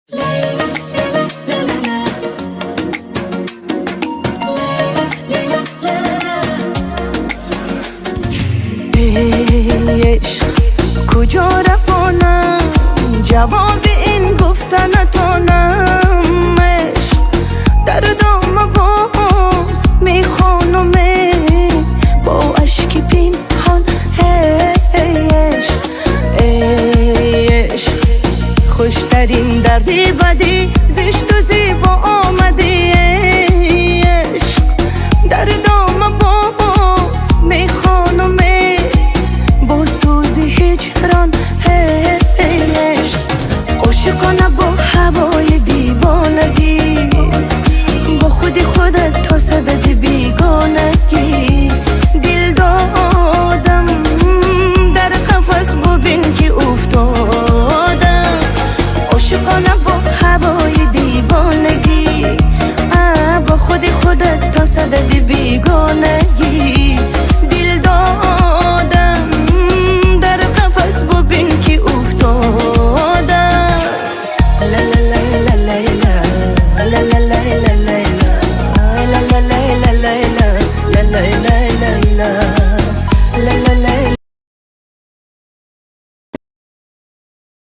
ای عشق کجا روانم، جواب این گفتنتانم. عشق دردام باز میخوانم با اشک پنهان. ای عشق ای عشق خوشترین دردی بدی زشت و زیبا آمدی. ای عشق دردام باز میخوانم با سوز هجران. ای عشق عاشقانه با هوای دیوانگی، با خودت تا صدد بیگانگی. دل دادم در قفس ببین که افتادم. عاشقانه با هوای دیوانگی، با خودت تا صدد بیگانگی.